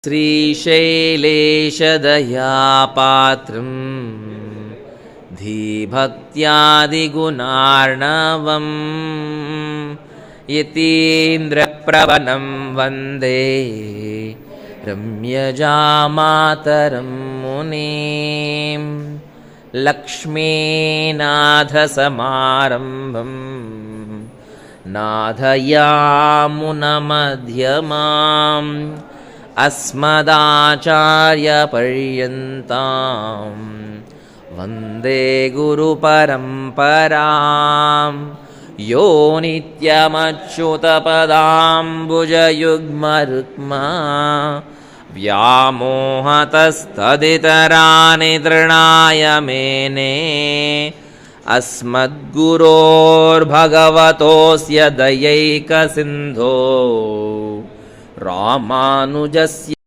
श्रीशैलेशदयापात्रं धीभक्त्यादिगुणार्णवं यतीन्द्रप्रवनं वन्दे रम्यजामातरं मुनिं लक्ष्मीनाथसमारम्भं नाथयामुनमध्यमाम् अस्मदाचार्यपर्यन्तां वन्दे गुरुपरम्परां यो नित्यमच्युतपदाम्बुजयुग्मरुक्मा व्यामोहतस्तदितराणि तृणाय मेने अस्मद्गुरोर्भगवतोऽस्य दयैकसिन्धो रामानुजस्य